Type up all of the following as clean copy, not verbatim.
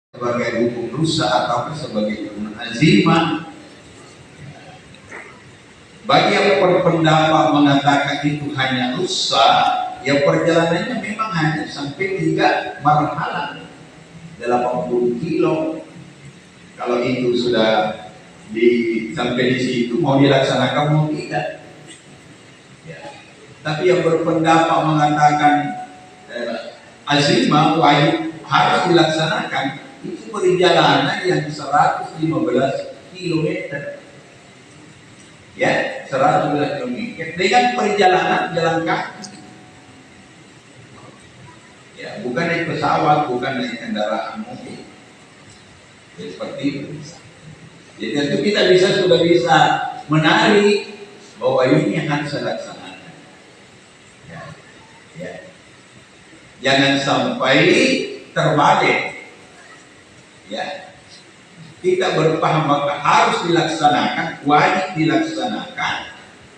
sebagai hukum rusa atau sebagai hukum azimah. Bagi yang berpendapat mengatakan itu hanya rusa, ya perjalanannya memang hanya sampai 3 marhalah 80 kilo. Kalau itu sudah sampai di situ mau dilaksanakan mau tidak. Ya. Tapi yang berpendapat mengatakan azimah wajib harus dilaksanakan, itu perjalanan yang 115 kilometer. Ya, 115 km dengan perjalanan jalan kaki. Ya, bukan naik pesawat, bukan naik kendaraan mobil. Ya, seperti itu. Jadi tentu kita sudah bisa menarik bahwa ini yang harus saya laksanakan. Ya, ya. Jangan sampai terbalik. Ya. Kita berpaham maka harus dilaksanakan, wajib dilaksanakan,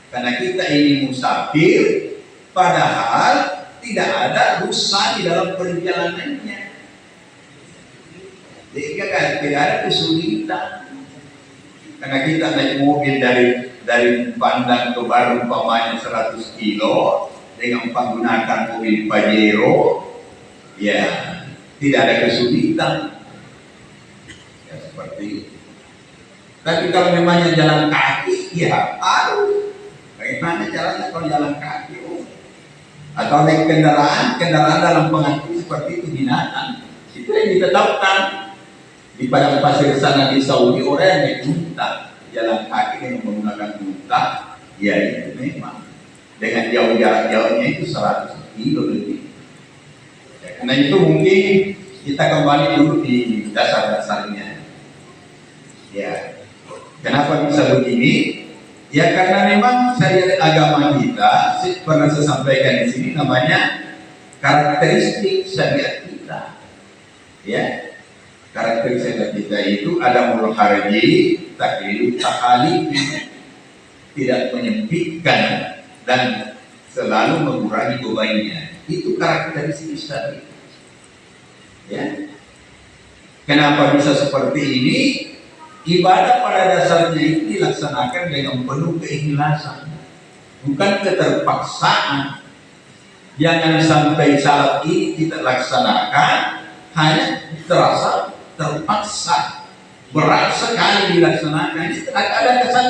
karena kita ini musafir, padahal tidak ada rusa di dalam perjalanannya. Jadi tidak ada kesulitan, karena kita naik mobil dari Padang ke Baru umpamanya 100 kilo dengan menggunakan mobil Pajero, ya tidak ada kesulitan. Seperti itu. Tapi kalau memangnya jalan kaki, ya harus. Bagaimana jalannya kalau jalan kaki? Atau naik kendaraan dalam pengertian seperti itu binatang. Itu yang ditetapkan di padang pasir sana di Saudi, orang yang naik unta, jalan kaki dengan menggunakan unta, ya itu memang dengan jarak jauhnya itu 100 kilo lebih. Ya, karena itu mungkin kita kembali dulu di dasar-dasarnya. Ya, kenapa bisa begini? Ya karena memang syariat agama kita, pernah saya sampaikan di sini, namanya karakteristik syariat kita. Ya, karakteristik syariat kita itu ada mulharji, taklid, tahalif, tidak menyempitkan dan selalu mengurangi bebannya. Itu karakteristik syariat. Ya, kenapa bisa seperti ini? Ibadah pada dasarnya itu dilaksanakan dengan penuh keikhlasan, bukan keterpaksaan. Jangan sampai saat ini kita laksanakan hanya terasa terpaksa, berat sekali dilaksanakan. Ada kesan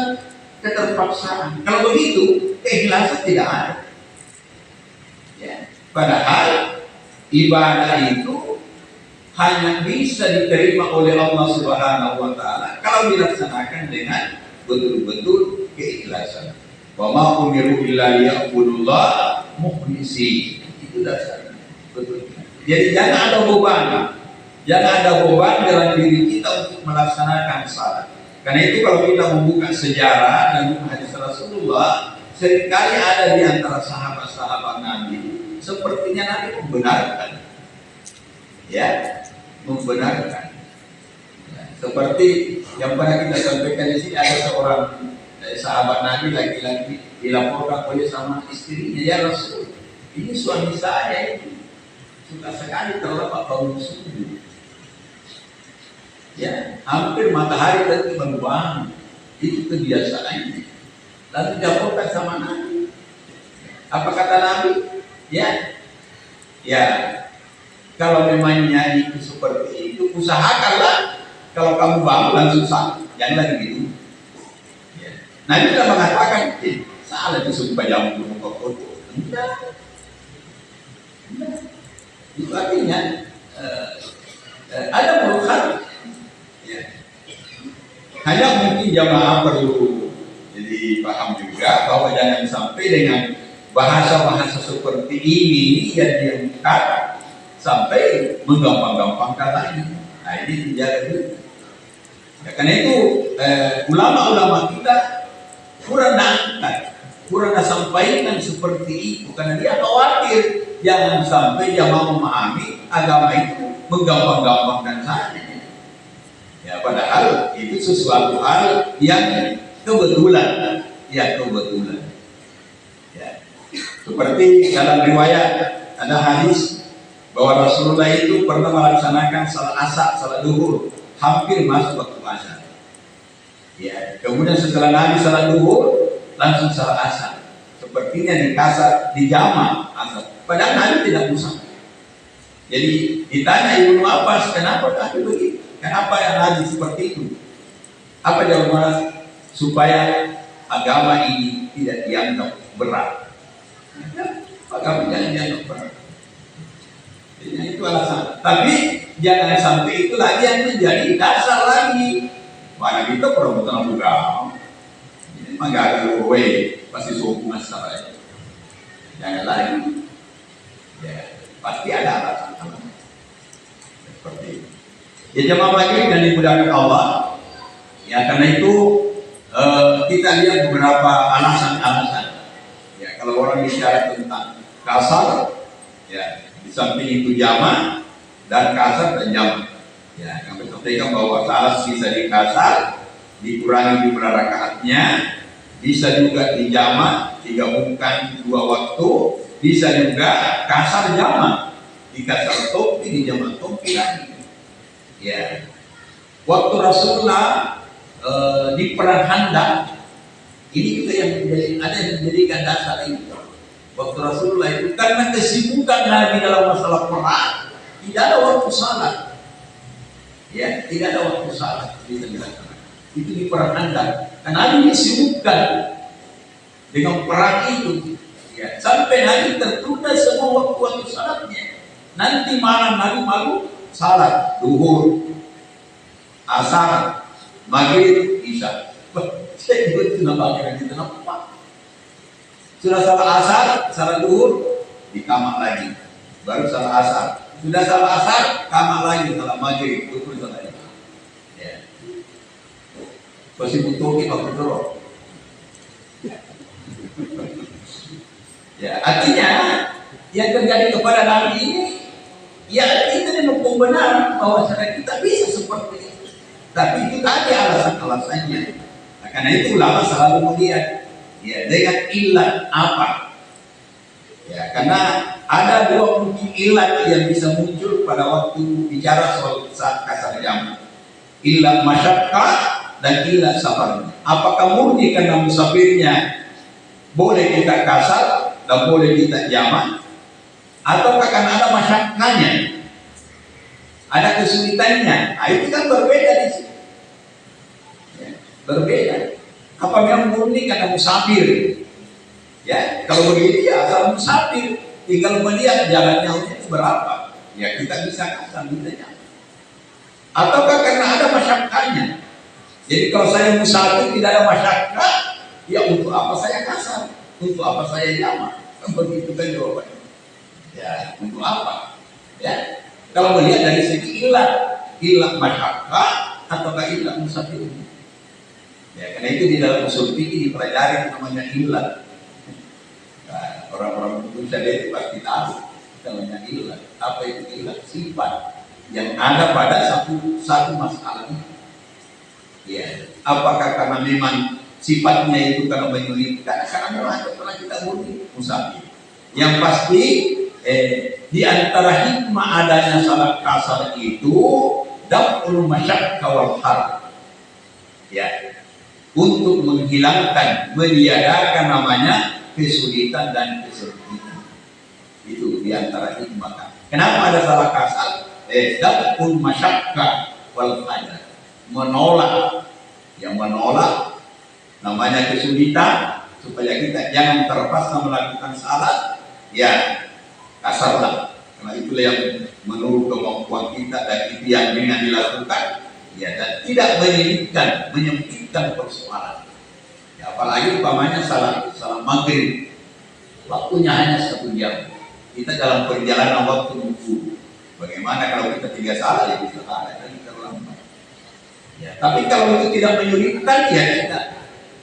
keterpaksaan. Kalau begitu keikhlasan tidak ada. Ya. Padahal ibadah itu hanya bisa diterima oleh Allah Subhanahu wa Ta'ala kalau dilaksanakan dengan betul-betul keikhlasan. Wa ma umiru illa liya'budullah mukhlishina. Itu dasarnya. Betul. Jadi jangan ada beban dalam diri kita untuk melaksanakan salat. Karena itu kalau kita membuka sejarah dan hadis Rasulullah, seringkali ada di antara sahabat-sahabat Nabi sepertinya Nabi membenarkan. Ya, membenarkan. Ya, seperti yang pernah kita sampaikan di sini, ada seorang sahabat Nabi laki-laki dilaporkan oleh sama istrinya, ya Rasul, ini suami saya itu suka sekali terlepas bangun subuh. Ya, hampir matahari tadi baru bangun. Itu kebiasaannya. Lalu dilaporkan sama Nabi. Apa kata Nabi? Ya. Kalau memangnya itu seperti itu, usahakanlah kalau kamu bangun langsung salat, jangan lagi gitu. Ya. Nah kita mengatakan, salah itu sumpah jam dulu kok. Enggak. Itu artinya ada perubahan. Ya. Hanya mungkin jamaah perlu jadi paham juga bahwa jangan sampai dengan bahasa-bahasa seperti ini yang diangkat sampai menggampang-gampangkan lagi. Nah ini dijaga dulu. Ya, karena itu ulama-ulama kita kurang sampaikan seperti itu, karena dia khawatir jangan sampai jamaah memahami agama itu menggampang-gampangkan saja. Ya padahal itu sesuatu hal yang kebetulan. Ya kebetulan. Ya. Seperti dalam riwayat ada hadis bahwa Rasulullah itu pernah melaksanakan salat asar, salat duhur, hampir masuk waktu asar. Ya, kemudian setelah Nabi salat duhur, langsung salat asar. Sepertinya di kasar, di jama asar. Padahal Nabi tidak usah. Jadi ditanya Ibnu Abbas, kenapa Nabi begitu? Kenapa yang Nabi seperti itu? Apa jawabannya? Supaya agama ini tidak dianggap berat. Agama jangan dianggap berat. Jadi itu alasan. Tapi jangan sampai itu lagi yang menjadi dasar lagi. Mana kita perempuan juga. Ini mah gak ada gue pasti suku masalah. Jangan lagi. Ya, pasti ada alasan. Seperti itu. Ya jemaah maghrib dan dimudahkan Allah. Ya karena itu kita lihat beberapa alasan-alasan. Ya kalau orang bicara tentang kasar, ya di samping itu jama dan kasar dan jama. Ya kami sampaikan bahwa salat bisa dikasar, dikurangi jumlah rakaatnya, bisa juga dijama, digabungkan 2 waktu, bisa juga kasar jama, dikasar topi, dijama topi lagi. Ya, waktu Rasulullah di perang Handak ini juga yang ada yang menjadikan dasar ini. Waktu Rasulullah itu karena kesibukan Nabi dalam masalah perang, tidak ada waktu salat. Ya, tidak ada waktu salat itu di perang Handak. Karena Nabi disibukkan dengan perang itu. Ya, sampai Nabi tertunda semua waktu salatnya. Nanti malam Nabi malu salat duhur, asar, maghrib, isya. Saya juga itu namanya kita nampak. Sudah salat asar, salat duhur, di kamar lagi. Baru salat asar. Sudah salat asar, kamar lagi, salat maghrib, duhur, salat isya. Ya. Pasti butuh kita berdoa. Ya, artinya yang terjadi kepada Nabi ini, ya itu memang pembenaran bahwa kita bisa seperti itu. Tapi itu tadi alasan-alasannya. Nah, karena itu ulama selalu melihat ya dengan ilat apa. Ya, karena ada 2 mungkin ilat yang bisa muncul pada waktu bicara soal saat kasar jam. Ilat masyakkah dan ilat sabar. Apakah murni karena musafirnya boleh kita kasar dan boleh kita jamak, ataukah karena ada masyakkahnya, ada kesulitannya? Nah, itu kan berbeda di sini. Ya, berbeda. Apa memang murni karena musafir? Ya, kalau begitu ya asal musafir, tinggal melihat jalannya itu berapa. Ya kita bisa kasar gitu. Ataukah karena ada masyakkahnya? Jadi kalau saya musafir tidak ada masyakkah, ya untuk apa saya kasar? Untuk apa saya jamak? Kan begitu kan jawabannya. Ya, untuk apa? Ya, kalau melihat dari segi ilat masyakkah ataukah ilat musafir. Ya, karena itu di dalam usul fikih dipelajari namanya ilat. Nah, orang-orang Indonesia itu pasti tahu namanya ilat. Apa itu ilat? Sifat yang ada pada satu masalah ini. Ya, apakah karena memang sifatnya itu karena menyulitkan? Karena memang karena kita murni musafir. Yang pasti di antara hikmah adanya salat kasar itu daf'ul masyakkah wal harj. Ya, untuk menghilangkan, meniadakan namanya kesulitan dan kesulitan. Itu di antara hikmah. Kenapa ada salat kasar? Daf'ul masyakkah wal harj. Menolak, yang menolak namanya kesulitan, supaya kita jangan terpaksa melakukan salat, ya kasarlah. Karena itulah yang menurut kemampuan kita dan itu yang dengan dilakukan, ya dan tidak menyempitkan persoalan. Ya, apalagi umpamanya salat maghrib, waktunya hanya 1 jam. Kita dalam perjalanan waktu nunggu. Bagaimana kalau kita 3 salat ya bisa salat dan terlambat. Ya, tapi kalau itu tidak menyulitkan ya kita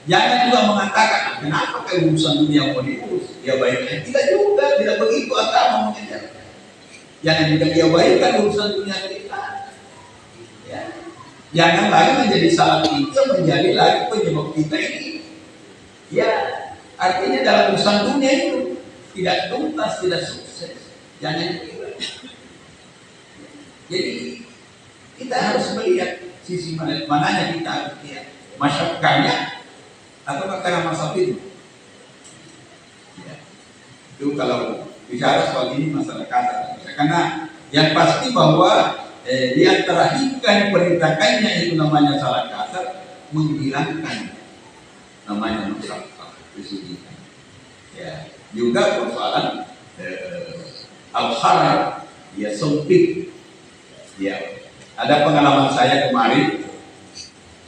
jangan juga mengatakan kenapa kayak urusan dunia mau diurus. Ya baiknya tidak juga, tidak begitu agama mengajar. Jangan juga diabaikan urusan dunia kita. Ya. Jangan lagi menjadi salah itu menjadi lagi penyebab kita ini. Ya, artinya dalam urusan dunia itu tidak tuntas, tidak sukses. Jangan juga. Jadi kita harus melihat sisi mananya kita harus lihat, masyarakatnya atau karena masa itu. Ya. Itu kalau bicara soal ini masalah kata, karena yang pasti bahwa di antara hikmah yang diperintahkannya itu namanya salah kasar, menghilangkan namanya musafah, kesucian. Ya, juga persoalan al-haram, ya sempit. Ya, ada pengalaman saya kemarin,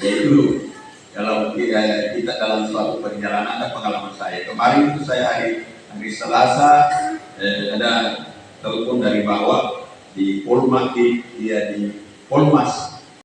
yaitu kalau kita dalam suatu perjalanan, ada pengalaman saya kemarin itu saya hari Selasa, ada telepon dari bawah di Polmas,